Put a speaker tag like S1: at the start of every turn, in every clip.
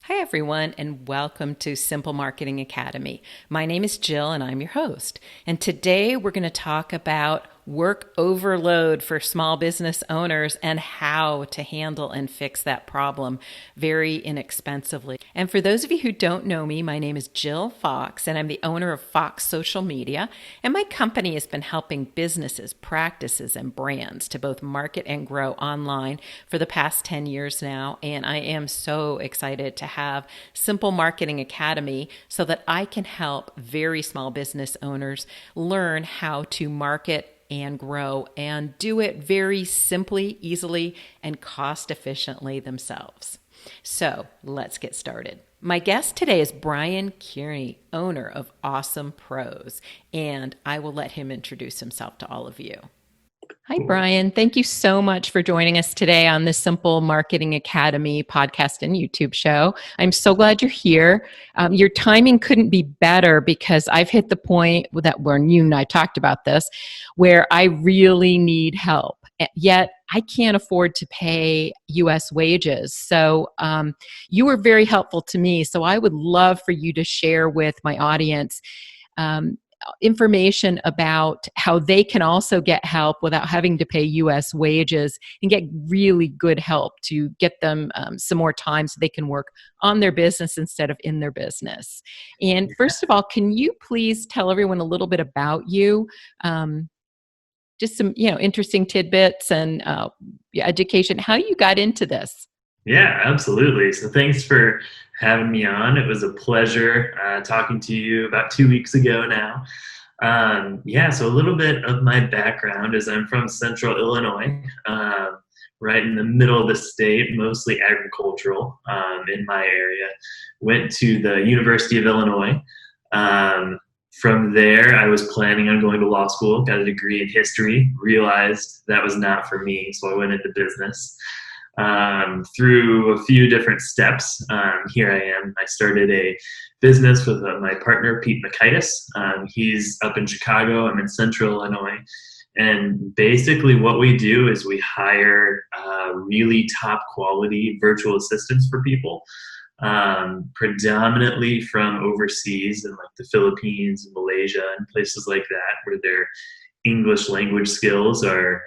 S1: Hi, everyone, and welcome to Simple Marketing Academy. My name is Jill, and I'm your host. And today we're going to talk about work overload for small business owners and how to handle and fix that problem very inexpensively. And for those of you who don't know me, my name is Jill Fox, and I'm the owner of Fox Social Media. And my company has been helping businesses, practices, and brands to both market and grow online for the past 10 years now. And I am so excited to have Simple Marketing Academy so that I can help very small business owners learn how to market and grow and do it very simply, easily, and cost efficiently themselves. So let's get started. My guest today is Brian Kearney, owner of Awesome Pros, and I will let him introduce himself to all of you. Hi, Brian. Thank you so much for joining us today on the Simple Marketing Academy podcast and YouTube show. I'm so glad you're here. Your timing couldn't be better because I've hit the point that when you and I talked about this, where I really need help. Yet I can't afford to pay U.S. wages. So you were very helpful to me. So I would love for you to share with my audience information about how they can also get help without having to pay U.S. wages and get really good help to get them some more time so they can work on their business instead of in their business. And first of all, can you please tell everyone a little bit about you? Just some, interesting tidbits and education, how you got into this.
S2: Yeah, absolutely. So thanks for having me on. It was a pleasure talking to you about 2 weeks ago now. So a little bit of my background is I'm from Central Illinois, right in the middle of the state, mostly agricultural in my area. Went to the University of Illinois. From there, I was planning on going to law school, got a degree in history, realized that was not for me, so I went into business. Through a few different steps, here I am. I started a business with my partner, Pete Makaitis. He's up in Chicago. I'm in Central Illinois. And basically what we do is we hire really top quality virtual assistants for people, predominantly from overseas in like the Philippines and Malaysia and places like that, where their English language skills are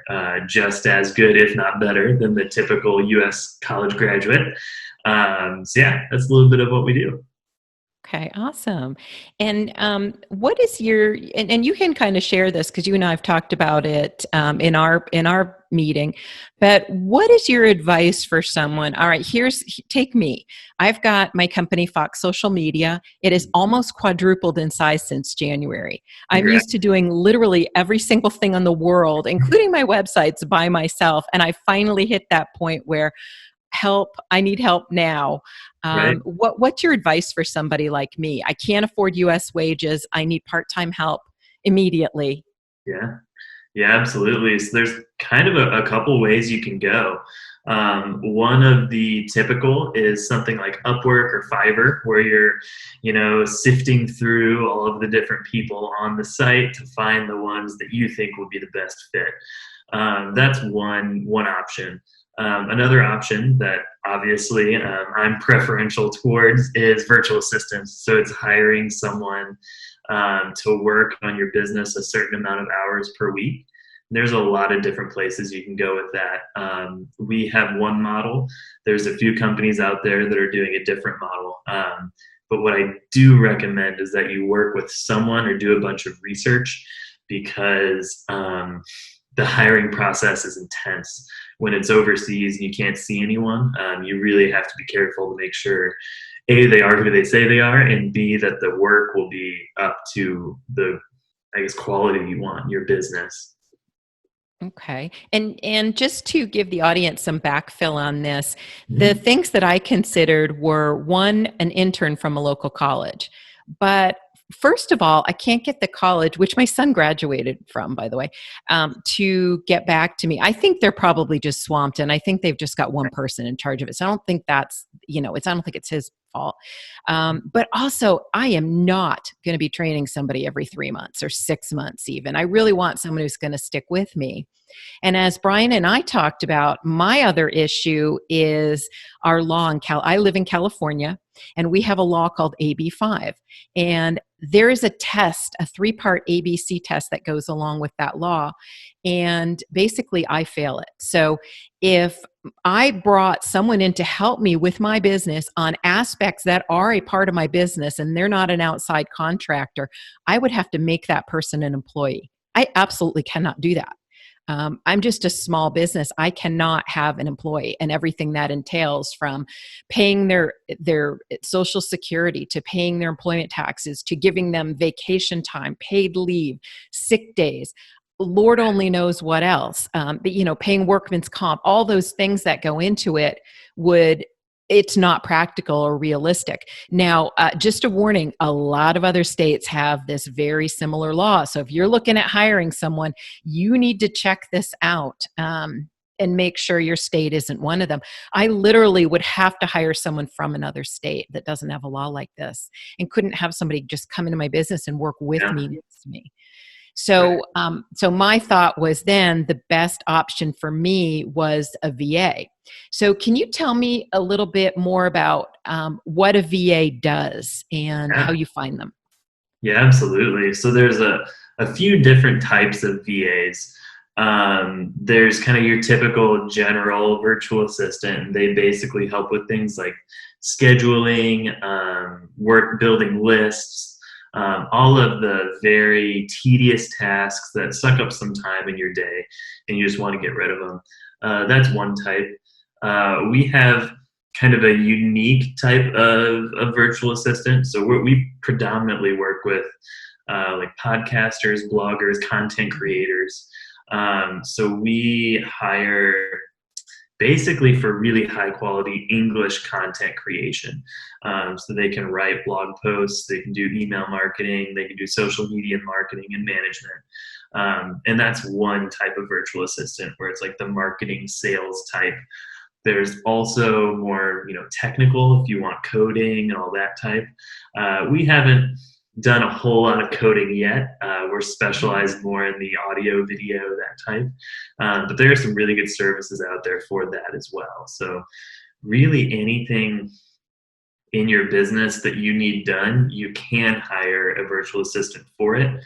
S2: just as good, if not better, than the typical U.S. college graduate. That's a little bit of what we do.
S1: Okay, awesome. And what is your and you can kind of share this because you and I have talked about it in our meeting. But what is your advice for someone? All right, take me. I've got my company Fox Social Media. It is almost quadrupled in size since January. I'm
S2: Congrats.
S1: used to doing literally every single thing on the world, including my websites, by myself, and I finally hit that point where I need help now.
S2: Right?
S1: What's your advice for somebody like me? I can't afford US wages. I need part-time help immediately.
S2: Yeah. Yeah, absolutely. So there's kind of a couple ways you can go. One of the typical is something like Upwork or Fiverr, where you're, sifting through all of the different people on the site to find the ones that you think will be the best fit. That's one option. Another option that obviously I'm preferential towards is virtual assistants. So it's hiring someone to work on your business a certain amount of hours per week. There's a lot of different places you can go with that. We have one model. There's a few companies out there that are doing a different model. But what I do recommend is that you work with someone or do a bunch of research, because the hiring process is intense. When it's overseas and you can't see anyone, you really have to be careful to make sure, A, they are who they say they are, and B, that the work will be up to the, quality you want in your business.
S1: Okay. And just to give the audience some backfill on this, the things that I considered were, one, an intern from a local college. But first of all, I can't get the college, which my son graduated from, by the way, to get back to me. I think they're probably just swamped, and I think they've just got one person in charge of it. So I don't think I don't think it's his fault. But also, I am not going to be training somebody every 3 months or 6 months even. I really want someone who's going to stick with me. And as Brian and I talked about, my other issue is our law in I live in California, and we have a law called AB5. And there is a test, a 3-part ABC test that goes along with that law. And basically, I fail it. So if I brought someone in to help me with my business on aspects that are a part of my business and they're not an outside contractor, I would have to make that person an employee. I absolutely cannot do that. I'm just a small business. I cannot have an employee and everything that entails, from paying their social security to paying their employment taxes to giving them vacation time, paid leave, sick days. Lord only knows what else. But paying workman's comp, all those things that go into it it's not practical or realistic. Now, just a warning, a lot of other states have this very similar law. So if you're looking at hiring someone, you need to check this out and make sure your state isn't one of them. I literally would have to hire someone from another state that doesn't have a law like this, and couldn't have somebody just come into my business and work with me, next to me. So, so my thought was then the best option for me was a VA. So can you tell me a little bit more about what a VA does and how you find them?
S2: Yeah, absolutely. So there's a few different types of VAs. There's kind of your typical general virtual assistant. They basically help with things like scheduling, work, building lists, all of the very tedious tasks that suck up some time in your day and you just want to get rid of them. That's one type. We have kind of a unique type of virtual assistant. So we predominantly work with like podcasters, bloggers, content creators. So we hire basically for really high quality English content creation. So they can write blog posts, they can do email marketing, they can do social media marketing and management. And that's one type of virtual assistant, where it's like the marketing sales type. There's also more, technical, if you want coding and all that type. We haven't done a whole lot of coding yet. We're specialized more in the audio, video, that type. But there are some really good services out there for that as well. So really anything in your business that you need done, you can hire a virtual assistant for it.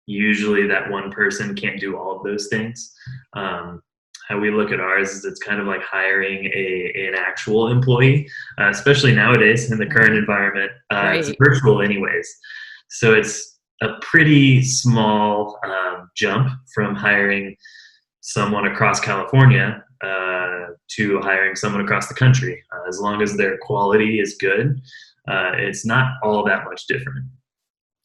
S2: Usually that one person can't do all of those things. How we look at ours is it's kind of like hiring an actual employee, especially nowadays in the current environment. It's virtual anyways. So it's a pretty small jump from hiring someone across California to hiring someone across the country. As long as their quality is good, it's not all that much different.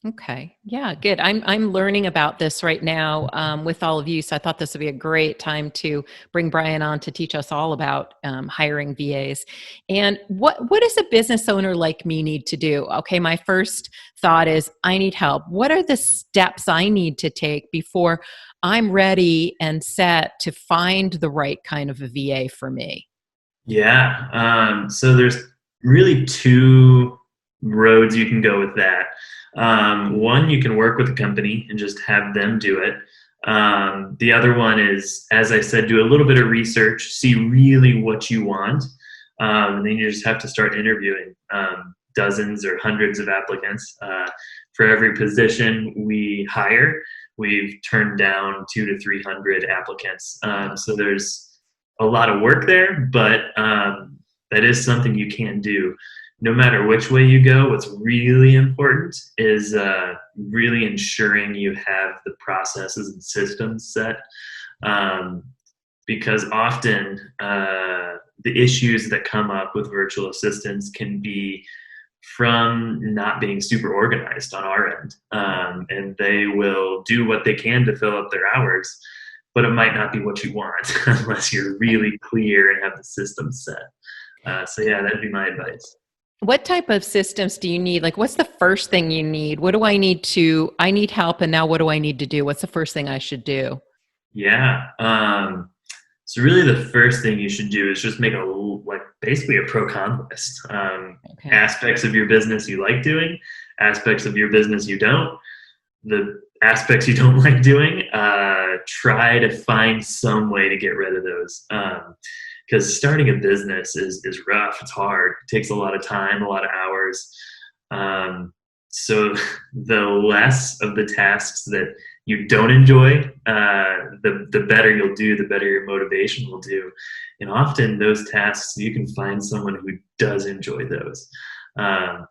S1: Okay. Yeah, good. I'm learning about this right now with all of you. So I thought this would be a great time to bring Brian on to teach us all about hiring VAs. And what does a business owner like me need to do? Okay, my first thought is I need help. What are the steps I need to take before I'm ready and set to find the right kind of a VA for me?
S2: Yeah. So there's really two roads you can go with that. One, you can work with a company and just have them do it. The other one is, as I said, do a little bit of research, see really what you want. And then you just have to start interviewing dozens or hundreds of applicants. For every position we hire, we've turned down 200 to 300 applicants. So there's a lot of work there, but that is something you can do. No matter which way you go, what's really important is really ensuring you have the processes and systems set. Because often the issues that come up with virtual assistants can be from not being super organized on our end. And they will do what they can to fill up their hours, but it might not be what you want unless you're really clear and have the system set. So yeah, that'd be my advice.
S1: What type of systems do you need? Like, what's the first thing you need? What do I need I need help, and now what do I need to do? What's the first thing I should do?
S2: Yeah. So really the first thing you should do is just make basically a pro con list.
S1: Okay.
S2: Aspects of your business you like doing, aspects of your business you don't, the aspects you don't like doing, try to find some way to get rid of those. Because starting a business is rough. It's hard. It takes a lot of time, a lot of hours. So the less of the tasks that you don't enjoy, the better you'll do, the better your motivation will do. And often those tasks, you can find someone who does enjoy those.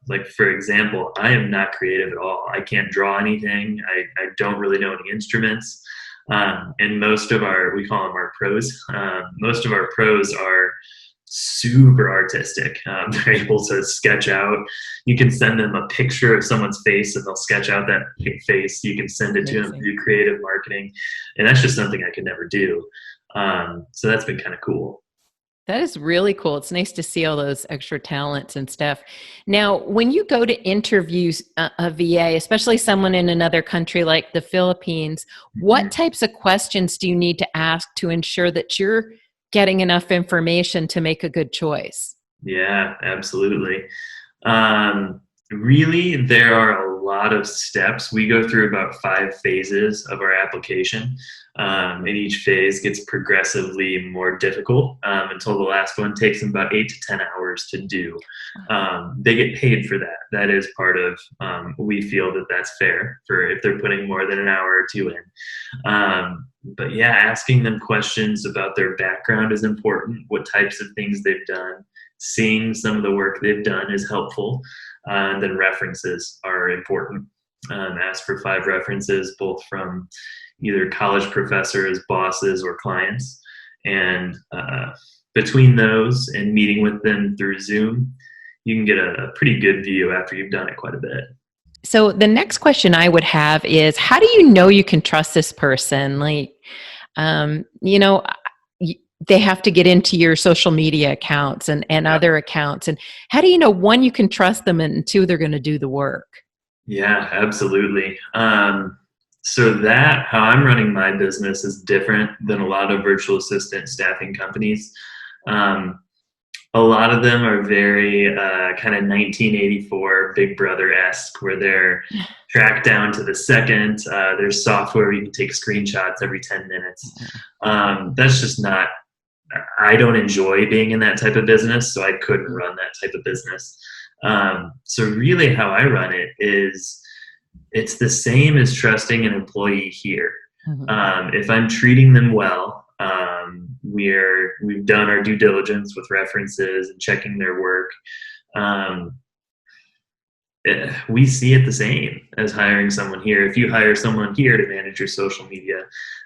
S2: Like for example, I am not creative at all. I can't draw anything. I don't really know any instruments. And we call them our pros. Most of our pros are super artistic. They're able to sketch out. You can send them a picture of someone's face and they'll sketch out that face. You can send it to them through creative marketing. And that's just something I could never do. So that's been kind of cool.
S1: That is really cool. It's nice to see all those extra talents and stuff. Now, when you go to interviews a VA, especially someone in another country like the Philippines, what types of questions do you need to ask to ensure that you're getting enough information to make a good choice?
S2: Yeah, absolutely. Really, there are a lot of steps. We go through about 5 phases of our application, and each phase gets progressively more difficult until the last one takes them about 8 to 10 hours to do. They get paid for that. That is part of, we feel that that's fair for if they're putting more than an hour or two in. But yeah, asking them questions about their background is important, what types of things they've done. Seeing some of the work they've done is helpful. And then references are important. Ask for 5 references, both from either college professors, bosses, or clients. And between those and meeting with them through Zoom, you can get a pretty good view after you've done it quite a bit.
S1: So the next question I would have is, how do you know you can trust this person? Like, you know, they have to get into your social media accounts and other accounts. And how do you know, one, you can trust them, and 2, they're going to do the work?
S2: Yeah, absolutely. So how I'm running my business is different than a lot of virtual assistant staffing companies. A lot of them are very kind of 1984 Big Brother-esque, where they're tracked down to the second. There's software where you can take screenshots every 10 minutes. That's just not, I don't enjoy being in that type of business, so I couldn't run that type of business. So really how I run it is, it's the same as trusting an employee here. If I'm treating them well, we've done our due diligence with references and checking their work. We see it the same as hiring someone here. If you hire someone here to manage your social media,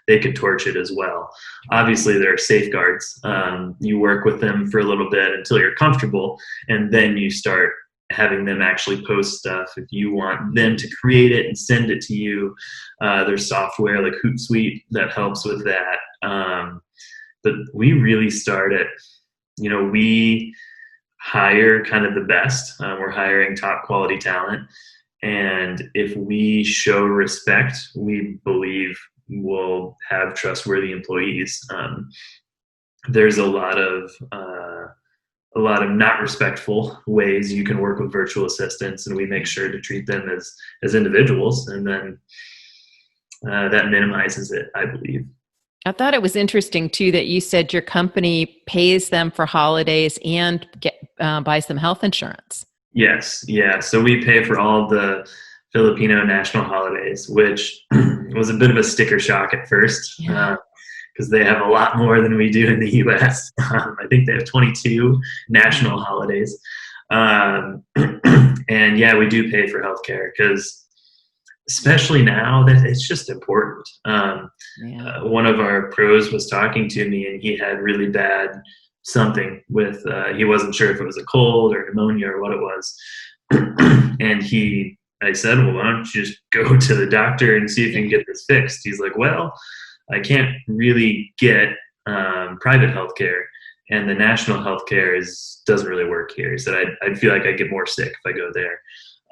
S2: they could torch it as well. Obviously, there are safeguards. You work with them for a little bit until you're comfortable, and then you start having them actually post stuff. If you want them to create it and send it to you, there's software like Hootsuite that helps with that. But we really start at, we hire kind of the best. We're hiring top quality talent. And if we show respect, we believe we'll have trustworthy employees. There's a lot of not respectful ways you can work with virtual assistants, and we make sure to treat them as individuals, and then that minimizes it, I believe.
S1: I thought it was interesting too that you said your company pays them for holidays and buys them health insurance.
S2: Yes, yeah. So we pay for all the Filipino national holidays, which was a bit of a sticker shock at first. Because they have a lot more than we do in the U.S. I think they have 22 national holidays. And yeah, we do pay for healthcare because, especially now, that it's just important. One of our pros was talking to me, and he had really bad something with, he wasn't sure if it was a cold or pneumonia or what it was. And I said, well, why don't you just go to the doctor and see if you can get this fixed? He's like, well, I can't really get private healthcare, and the national healthcare doesn't really work here. He said, I'd feel like I'd get more sick if I go there.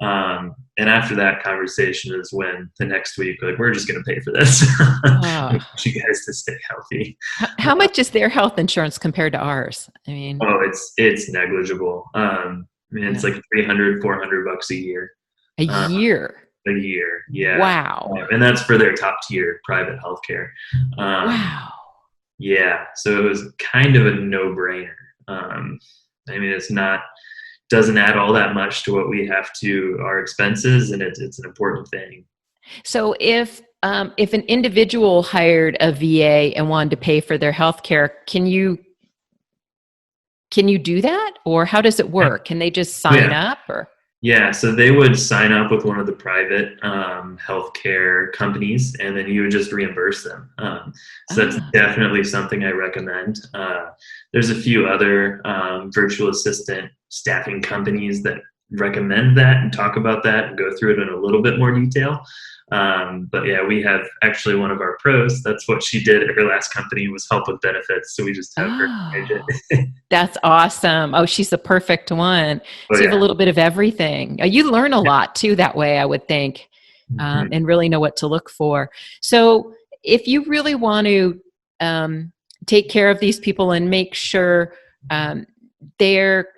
S2: And after that conversation is when the next week, like, we're just going to pay for this. We
S1: Uh,
S2: want you guys to stay healthy.
S1: how much is their health insurance compared to ours? I mean,
S2: Oh, it's negligible. I mean, it's
S1: yeah,
S2: like 300, $400 a year.
S1: a
S2: Uh,
S1: year.
S2: a year, yeah.
S1: Wow.
S2: And that's for their top tier private healthcare. Um,
S1: Wow.
S2: yeah, so it was kind of a no brainer. I mean, it's not doesn't add all that much to what we have to our expenses, and it's an important thing.
S1: So if an individual hired a VA and wanted to pay for their health care, can you do that? Or how does it
S2: Yeah.
S1: work? Can they just
S2: Oh
S1: sign
S2: yeah.
S1: up or
S2: Yeah, so they would sign up with one of the private healthcare companies, and then you would just reimburse them. So that's
S1: ah,
S2: definitely something I recommend. There's a few other virtual assistant staffing companies that recommend that and talk about that and go through it in a little bit more detail. But yeah, we have actually one of our pros. That's what she did at her last company was help with benefits. So we just have her manage
S1: oh,
S2: it.
S1: that's awesome. Oh, she's the perfect one.
S2: Oh
S1: So you have a
S2: yeah.
S1: little bit of everything. You learn a lot too that way, I would think,
S2: Mhm.
S1: and really know what to look for. So if you really want to um, take care of these people and make sure um, their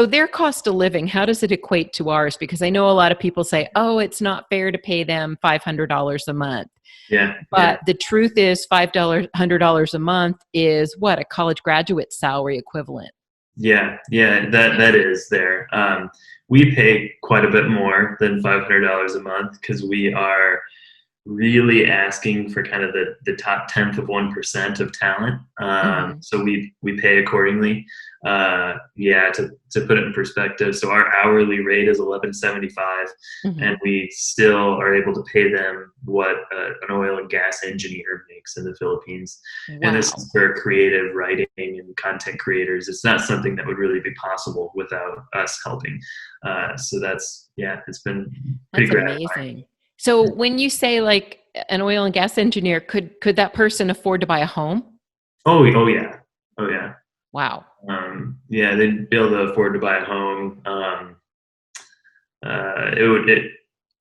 S1: their cost of living, how does it equate to ours? Because I know a lot of people say, oh, it's not fair to pay them $500 a month.
S2: Yeah, yeah.
S1: But the truth is, $500 a month is what a college graduate salary equivalent.
S2: Yeah, yeah, that is there. We pay quite a bit more than $500 a month because we are really asking for kind of the top tenth of 1% of talent.
S1: Hmm.
S2: So we pay accordingly. Yeah, to put it in perspective, so our hourly rate is 11.75,
S1: Hmm.
S2: and we still are able to pay them what an oil and gas engineer makes in the Philippines. And this is
S1: Wow,
S2: for creative writing and content creators. It's not something that would really be possible without us helping. So that's yeah, it's been pretty
S1: that's
S2: gratifying.
S1: amazing. So when you say like an oil and gas engineer, could that person afford to buy a home?
S2: Oh yeah, oh yeah,
S1: Wow.
S2: yeah. They'd be able to afford to buy a home. It would it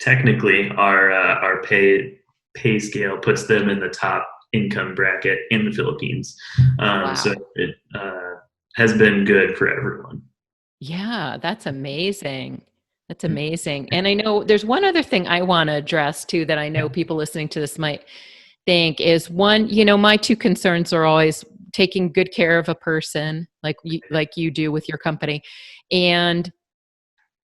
S2: technically our pay scale puts them in the top income bracket in the Philippines. So
S1: Wow.
S2: it has been good for everyone.
S1: Yeah, that's amazing. That's amazing. And I know there's one other thing I want to address too that I know people listening to this might think is one, my two concerns are always taking good care of a person like you do with your company and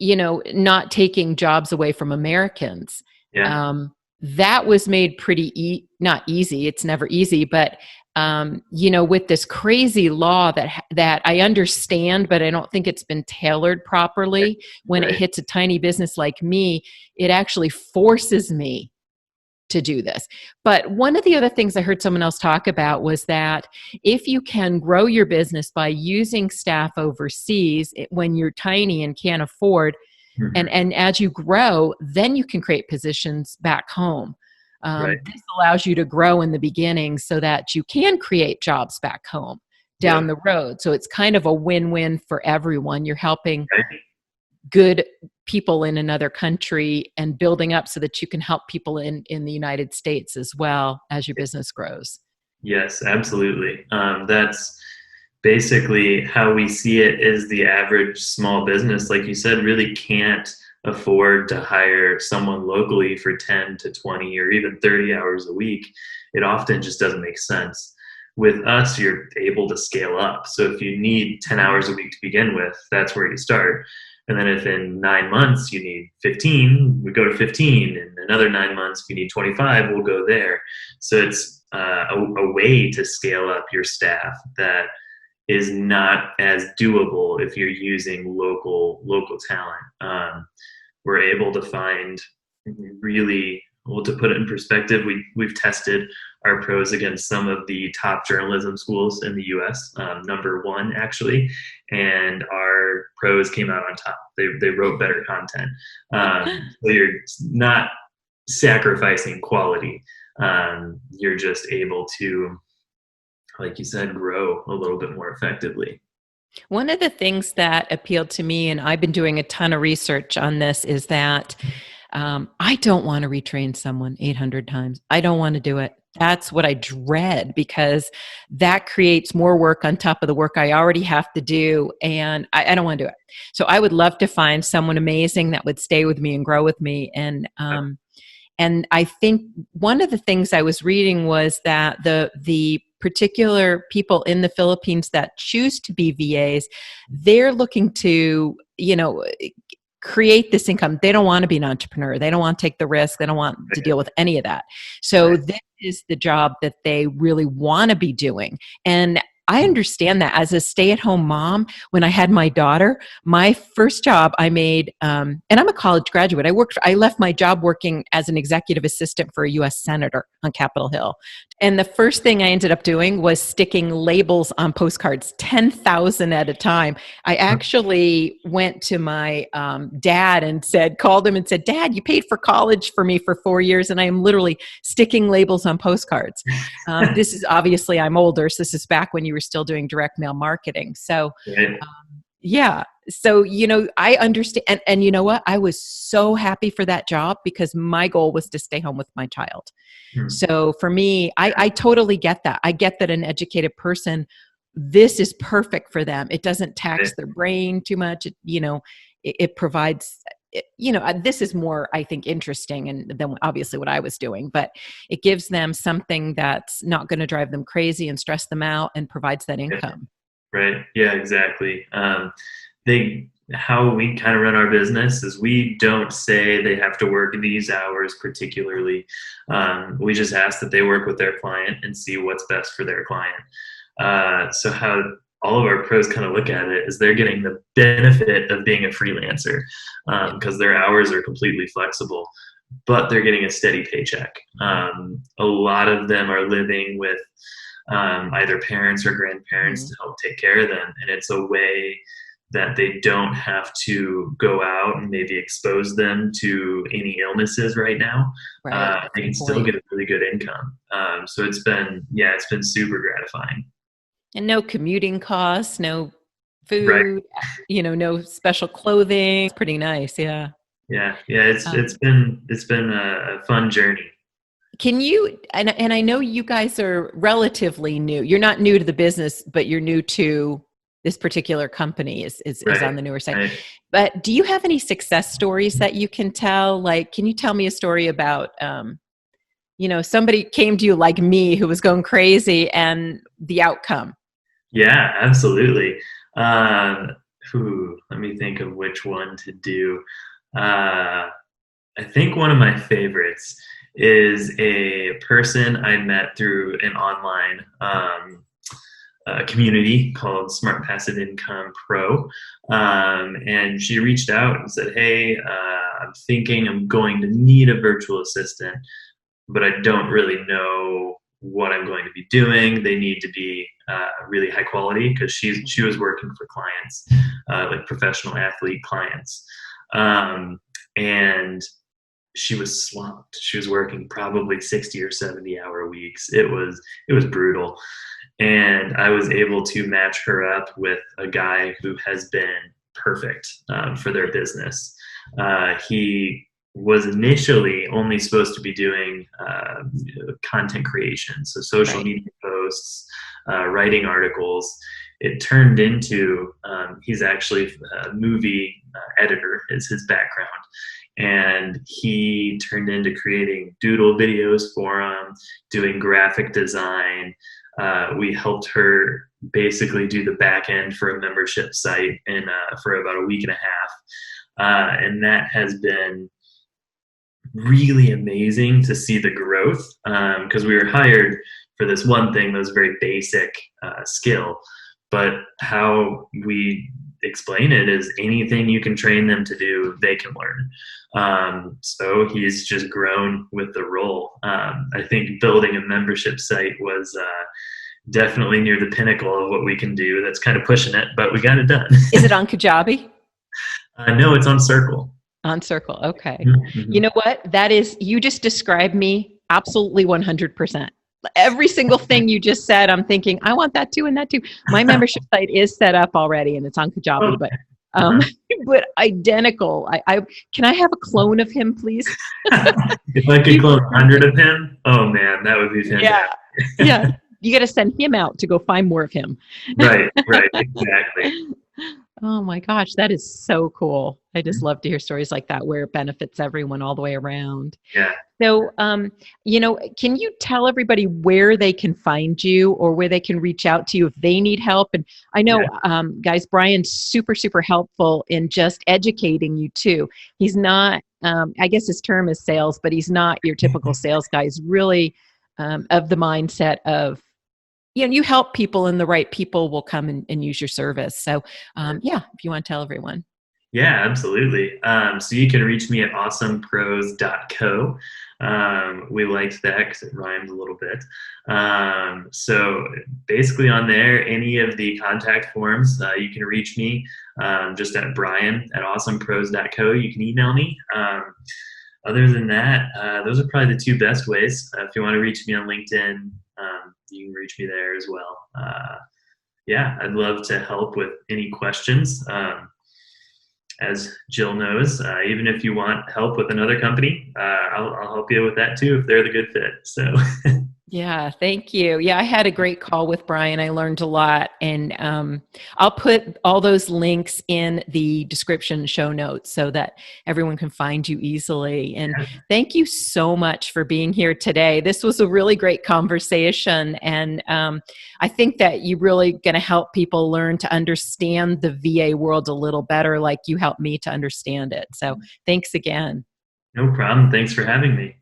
S1: not taking jobs away from Americans.
S2: Yeah,
S1: That was made pretty not easy. It's never easy, but with this crazy law that I understand, but I don't think it's been tailored properly. When it
S2: right.
S1: hits a tiny business like me, it actually forces me to do this. But one of the other things I heard someone else talk about was that if you can grow your business by using staff overseas when you're tiny and can't afford, and
S2: Mhm.
S1: and as you grow, then you can create positions back home.
S2: Right.
S1: This allows you to grow in the beginning so that you can create jobs back home down
S2: Yep.
S1: the road. So it's kind of a win-win for everyone. You're helping
S2: Right.
S1: good people in another country and building up so that you can help people in the United States as well as your business grows.
S2: Yes, absolutely. That's basically how we see it is the average small business, like you said, really can't afford to hire someone locally for 10 to 20 or even 30 hours a week. It often just doesn't make sense. With us, you're able to scale up. So if you need 10 hours a week to begin with, that's where you start. And then if in 9 months you need 15, we go to 15. In another 9 months, if you need 25, we'll go there. So it's a way to scale up your staff that is not as doable if you're using local talent. We're able to find really well, to put it in perspective, we've tested our pros against some of the top journalism schools in the U.S. Number one actually, and our pros came out on top. They wrote better content. So you're not sacrificing quality. You're just able to, like you said, grow a little bit more effectively.
S1: One of the things that appealed to me, and I've been doing a ton of research on this, is that I don't want to retrain someone 800 times. I don't want to do it. That's what I dread because that creates more work on top of the work I already have to do. And I don't want to do it. So I would love to find someone amazing that would stay with me and grow with me. And I think one of the things I was reading was that the particular people in the Philippines that choose to be VAs, they're looking to, create this income. They don't want to be an entrepreneur. They don't want to take the risk. They don't want to deal with any of that. So this is the job that they really want to be doing. And I understand that as a stay-at-home mom, when I had my daughter, my first job I made, and I'm a college graduate. I left my job working as an executive assistant for a U.S. senator on Capitol Hill. And the first thing I ended up doing was sticking labels on postcards, 10,000 at a time. I actually went to my dad and called him and said, Dad, you paid for college for me for 4 years, and I am literally sticking labels on postcards. This is obviously, I'm older, so this is back when you were still doing direct mail marketing. So, yeah. So, I understand. And you know what? I was so happy for that job because my goal was to stay home with my child. So for me, I totally get that. I get that an educated person, this is perfect for them. It doesn't tax their brain too much. It provides, this is more, I think, interesting than obviously what I was doing, but it gives them something that's not going to drive them crazy and stress them out and provides that income.
S2: Right. Yeah, exactly. How we kind of run our business is we don't say they have to work these hours particularly. We just ask that they work with their client and see what's best for their client. So how all of our pros kind of look at it is they're getting the benefit of being a freelancer because their hours are completely flexible, but they're getting a steady paycheck. A lot of them are living with either parents or grandparents to help take care of them. And it's a way that they don't have to go out and maybe expose them to any illnesses right now. They can still get a really good income. So it's been super gratifying.
S1: And no commuting costs, no food, no special clothing. It's pretty nice. Yeah.
S2: Yeah. It's been a fun journey.
S1: Can you, and I know you guys are relatively new. You're not new to the business, but you're new to this particular company is on the newer side. Right. But do you have any success stories that you can tell? Like, can you tell me a story about, somebody came to you like me who was going crazy and the outcome?
S2: Yeah, absolutely. Let me think of which one to do. I think one of my favorites is a person I met through an online community called Smart Passive Income Pro. And she reached out and said, hey, I'm thinking I'm going to need a virtual assistant, but I don't really know what I'm going to be doing. They need to be really high quality because she was working for clients, like professional athlete clients. And she was slumped. She was working probably 60 or 70 hour weeks. It was brutal. And I was able to match her up with a guy who has been perfect for their business. He was initially only supposed to be doing content creation, so social media posts, writing articles. It turned into he's actually a movie editor is his background. And he turned into creating doodle videos for him, doing graphic design. We helped her basically do the back end for a membership site for about a week and a half. And that has been really amazing to see the growth because we were hired for this one thing that was very basic skill. But how we explain it is anything you can train them to do, they can learn. So he's just grown with the role. I think building a membership site was definitely near the pinnacle of what we can do. That's kind of pushing it, but we got it done.
S1: Is it on Kajabi?
S2: No, it's on Circle.
S1: On Circle. Okay. Mm-hmm. You know what? You just described me absolutely 100%. every single thing you just said, I'm thinking, I want that too and that too. My membership site is set up already and it's on Kajabi, but
S2: Uh-huh.
S1: but identical. I can I have a clone of him, please?
S2: If I could
S1: He's
S2: clone a hundred
S1: perfect.
S2: of him, oh man, that would be
S1: Yeah.
S2: fantastic.
S1: Yeah. You got to send him out to go find more of him.
S2: Right, right, exactly.
S1: Oh my gosh, that is so cool. I just love to hear stories like that where it benefits everyone all the way around.
S2: Yeah,
S1: So, can you tell everybody where they can find you or where they can reach out to you if they need help? And I
S2: yeah,
S1: know, guys, Brian's super, super helpful in just educating you too. He's not, I guess his term is sales, but he's not your typical sales guy. He's really of the mindset of, you help people and the right people will come and use your service. So, yeah, if you want to tell everyone.
S2: yeah, absolutely. So you can reach me at awesomepros.co. We liked that because it rhymes a little bit. So basically, on there, any of the contact forms, you can reach me just at Brian at awesomepros.co. You can email me. Other than that, those are probably the two best ways. If you want to reach me on LinkedIn, you can reach me there as well. Yeah, I'd love to help with any questions. As Jill knows, even if you want help with another company, I'll help you with that too if they're the good fit. So,
S1: Yeah, thank you. Yeah, I had a great call with Brian. I learned a lot. And I'll put all those links in the description show notes so that everyone can find you easily. And thank you so much for being here today. This was a really great conversation. And I think that you're really going to help people learn to understand the VA world a little better, like you helped me to understand it. So thanks again.
S2: no problem. Thanks for having me.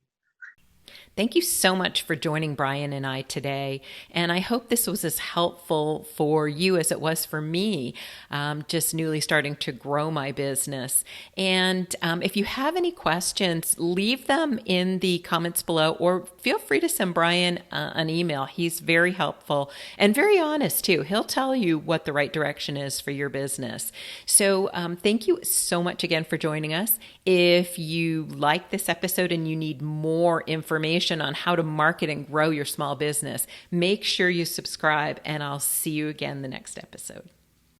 S1: Thank you so much for joining Brian and I today. And I hope this was as helpful for you as it was for me, just newly starting to grow my business. And if you have any questions, leave them in the comments below or feel free to send Brian an email. He's very helpful and very honest too. He'll tell you what the right direction is for your business. So thank you so much again for joining us. If you like this episode and you need more information on how to market and grow your small business, make sure you subscribe, and I'll see you again the next episode.